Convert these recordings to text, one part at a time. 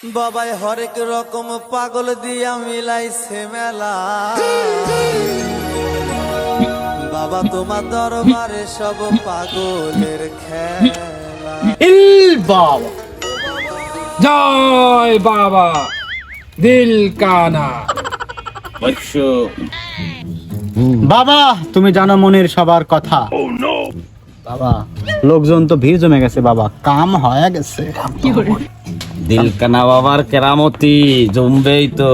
বাবাই হরেক রকম পাগল দিয়া মিলাইছে মেলা। বাবা তোমার দরবারে সব পাগলের খেলা। বাবা জয় বাবা দিল কানা। বাবা তুমি জানো মনের সবার কথা। বাবা লোকজন তো ভিড় জমে গেছে, বাবা কাম হয়ে গেছে। দিলকানা বাবার কেরামতি জমবেই তো।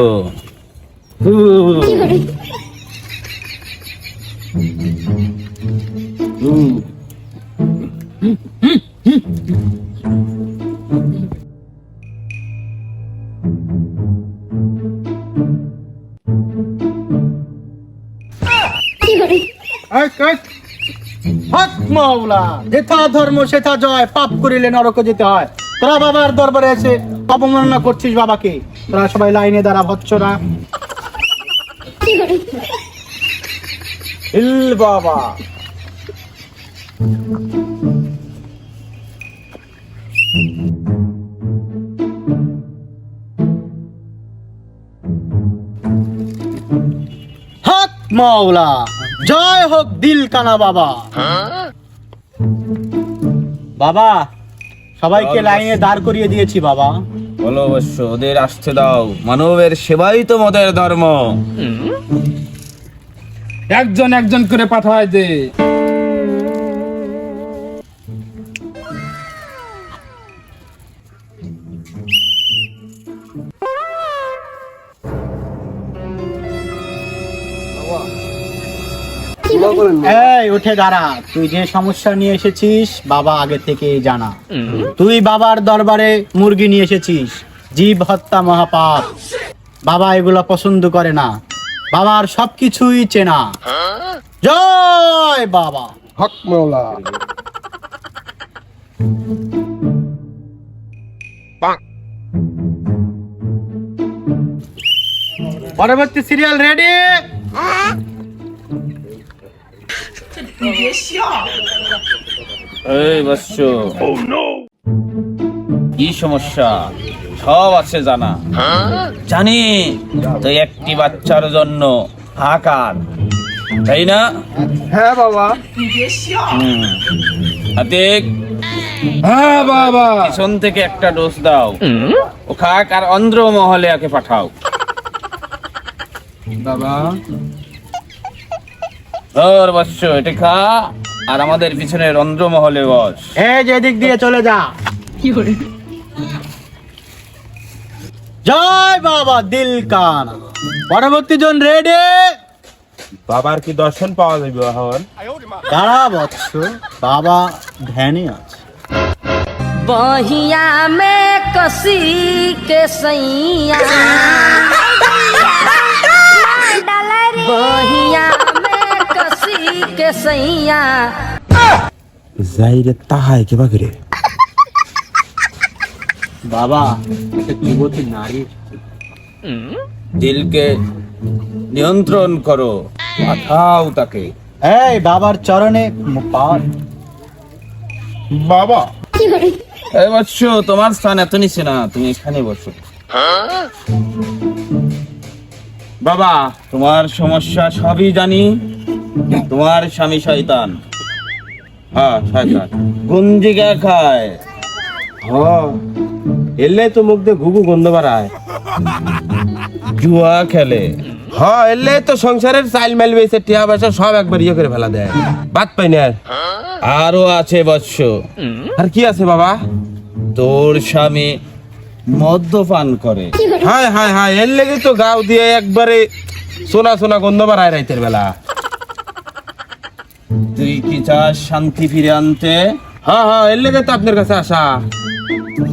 হক মাওলা, যেথা ধর্ম সেথা জয়, পাপ করিলে নরকে যেতে হয়। তোরা বাবার দরবারে এসে অবমাননা করছিস বাবাকে। তোরা সবাই লাইনে দাঁড়া বচ্চরা। বাবা হক মাওলা, জয় হোক দিল কানা বাবা। বাবা সবাইকে লাইনে দাঁড় করিয়ে দিয়েছি বাবা। বলো অবশ্য, ওদের আসতে দাও, মানবের সেবাই তো মোদের ধর্ম। একজন একজন করে পাঠায় দে। এই উঠে দাঁড়া, তুই যে সমস্যা নিয়ে এসেছিস বাবা আগে থেকেই জানা। তুই বাবার দরবারে মুরগি নিয়ে এসেছিস, জীব হত্যা মহাপাপ। বাবা এগুলো পছন্দ করে না, বাবার সবকিছুই চেনা। জয় বাবা। হক মাওলা। পরবর্তী সিরিয়াল রেডি। এই বৎস, কি সমস্যা সব আছে জানা। জানি তো একটি বাচ্চার জন্য হাহাকার, তাই না? হ্যাঁ বাবা। আতিক, হ্যাঁ বাবা। পিছন থেকে একটা ডোজ দাও, ও খাক আর অন্ধ্র মহলে একে পাঠাও। বাবা ধর বৎস, এটা খা আর আমাদের পিছনে রন্ধ্র মহলে বস। এই যে দিক দিয়ে চলে যা। জয় বাবা দিল কানা। পরবর্তী জন রেডি। বাবার কি দর্শন পাওয়া যাবে এখন? দাঁড়া বৎস, বাবা ধ্যানে আছে। बहिया में कसी के सैया, बहिया में कसी के सैया। যাইরে তাহাই কে বাগরে বাবা একটা যুবতী নারী। দিলকে নিয়ন্ত্রণ করো, পাঠাও তাকে। এই বাবার চরণে পার। বাবা এই বৎস, তোমার স্থান এত নিচে না, তুমি এখানে বসো। বাবা তোমার সমস্যা সবই জানি। তোমার স্বামী শয়তান। হ্যাঁ শয়তান, গুঞ্জিকা খায়, এলে তো মুখ দিয়ে ঘুঘু গন্ধ বাড়ায়। জুয়া খেলে, এলে তো সংসারের চাইল মাইল বেসে টিয়া পয়সা সব একবার ইয়ে করে ফেলা দেয়, বাদ পাই না। আরো আছে বৎস। আর কি আছে বাবা? তোর স্বামী মদ্যপান করে। হায় হায় হায়, এর লেগে তো গাও দিয়ে একবারে সোনা সোনা গন্ধ বাড়ায় রাইতের বেলা। তুই কি চাস শান্তি ফিরে আনতে? হ্যাঁ, এর লেগে তো আপনার কাছে আসা।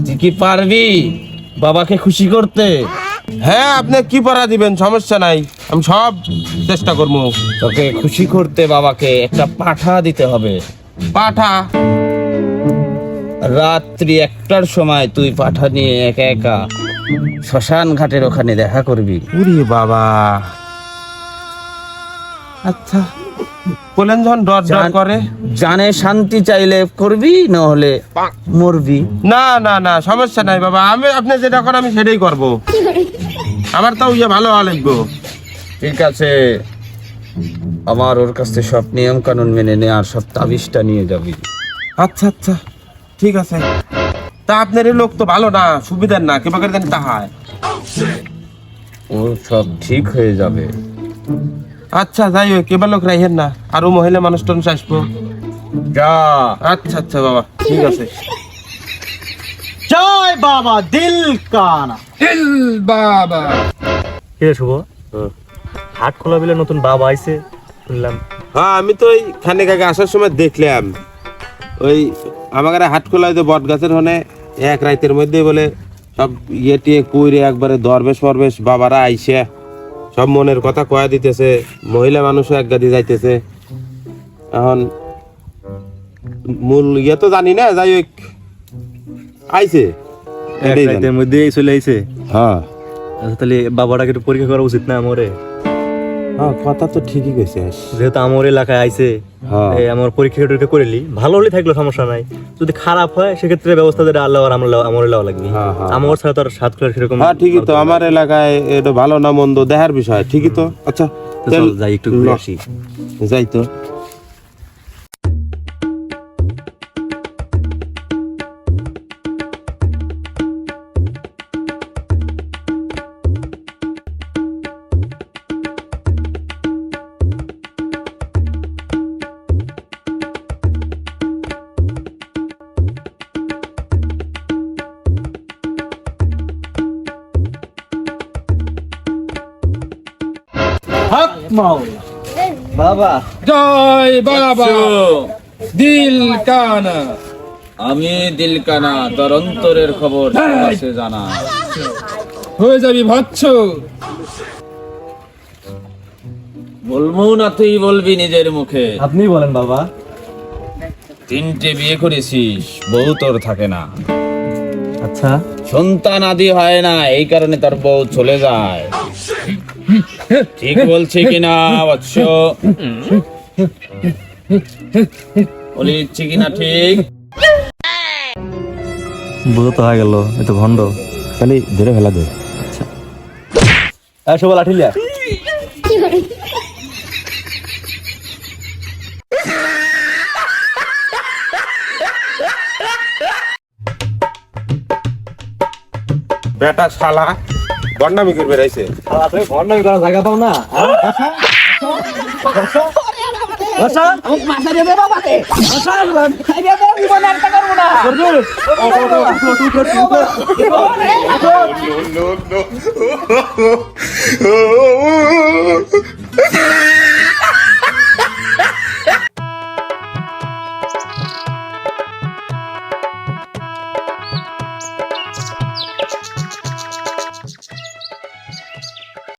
তুই কি পারবি বাবাকে খুশি করতে? হ্যাঁ, আপনি কি পড়া দিবেন, সমস্যা নাই, আমি সব চেষ্টা করবো। তোকে খুশি করতে বাবাকে একটা পাঠা দিতে হবে। পাঠা? রাত্রি 1টার সময় তুই পাঠা নিয়ে একা একা শ্মশান ঘাটের ওখানে দেখা করবি। উরি বাবা, আচ্ছা বলেন যখন ডর ডর করে। জানে শান্তি চাইলে করবি, না হলে মরবি। না না না, সমস্যা নাই বাবা, আমি আপনি যেটা করেন আমি সেটাই করব। আমার তো ইয়ে ভালো হওয়া লাগবে। ঠিক আছে, আমার ওর কাছ থেকে সব নিয়ম কানুন মেনে নে, আর সব তাবিজটা নিয়ে যাবি। আচ্ছা আচ্ছা ঠিক আছে। তা আপনার এই লোক তো ভালো না, সুবিধার না, কেবা করে দেন তাহায়। ও সব ঠিক হয়ে যাবে। আচ্ছা যাই হোক, কেবা লোক রাইহেন না, আরো মহিলা মানুষ টানুষ আসবো। যা। আচ্ছা আচ্ছা বাবা ঠিক আছে। জয় বাবা দিল কানা। দিল বাবা। কে শুভ হাট খোলা বিলে নতুন বাবা আইছে শুনলাম। হ্যাঁ আমি তো ওই খানিক আগে আসার সময় দেখলাম, ওই আমার হাট খোলা হয়তো বট গাছের হনে এক রাতের মধ্যে বলে সব ইয়ে টিয়ে কুইরে একবারে দরবেশ ফরবেশ বাবারা আইসে সব মনের কথা কয়া দিতেছে, মহিলা মানুষও এক গাদি যাইতেছে। এখন মূল ইয়ে তো জানি না, যাই হোক আইছে এটাই জানি। রাতের মধ্যে চলে আইছে। হ্যাঁ আচ্ছা তাহলে বাবাটাকে একটু পরীক্ষা করা উচিত না আমরে? হ্যাঁ কথা তো ঠিকই কইছিস। যেহেতু আমার এলাকায় আইছে, হ্যাঁ এই আমার পরীক্ষা টরীক্ষা করেলি ভালো হলে থাকলো সমস্যা নাই, যদি খারাপ হয় সেক্ষেত্রে ব্যবস্থা যেটা আল্লাহ আর আমার লেওয়া লাগবে। হ্যাঁ, হ্যাঁ। আমার ছাড়া তো আর সাত খোলার সেরকম। হ্যাঁ ঠিকই তো, আমার এলাকায় এটা ভালো না মন্দ দেখার বিষয়, ঠিকই তো। আচ্ছা তো চল যাই একটু ঘুরে আসি। যাই তো। হক মাওলা। বাবা জয় বাবা। দিল কানা। আমি দিলকানা, তোর অন্তরের খবর আছে জানা। হয়ে যাবি ভচ্ছ। বলবো না, তুই বলবি নিজের মুখে। আপনি বলেন বাবা। 3টে বিয়ে করেছিস, বউ তোর থাকে না, আচ্ছা সন্তান আদি হয় না, এই কারণে তোর বউ চলে যায়। ঠিক বলছি কিনা বৎস? বলিছি কিনা ঠিক? বুঝো তো হয়ে গেল, এ তো ভণ্ড। খালি ধরে ফেলা দে। শুভ লাঠিলিয়া। বেটা শালা গন্ডামি করে বেড়াইছে। তুমি ভণ্ডামি করার জায়গা পাও না? Oh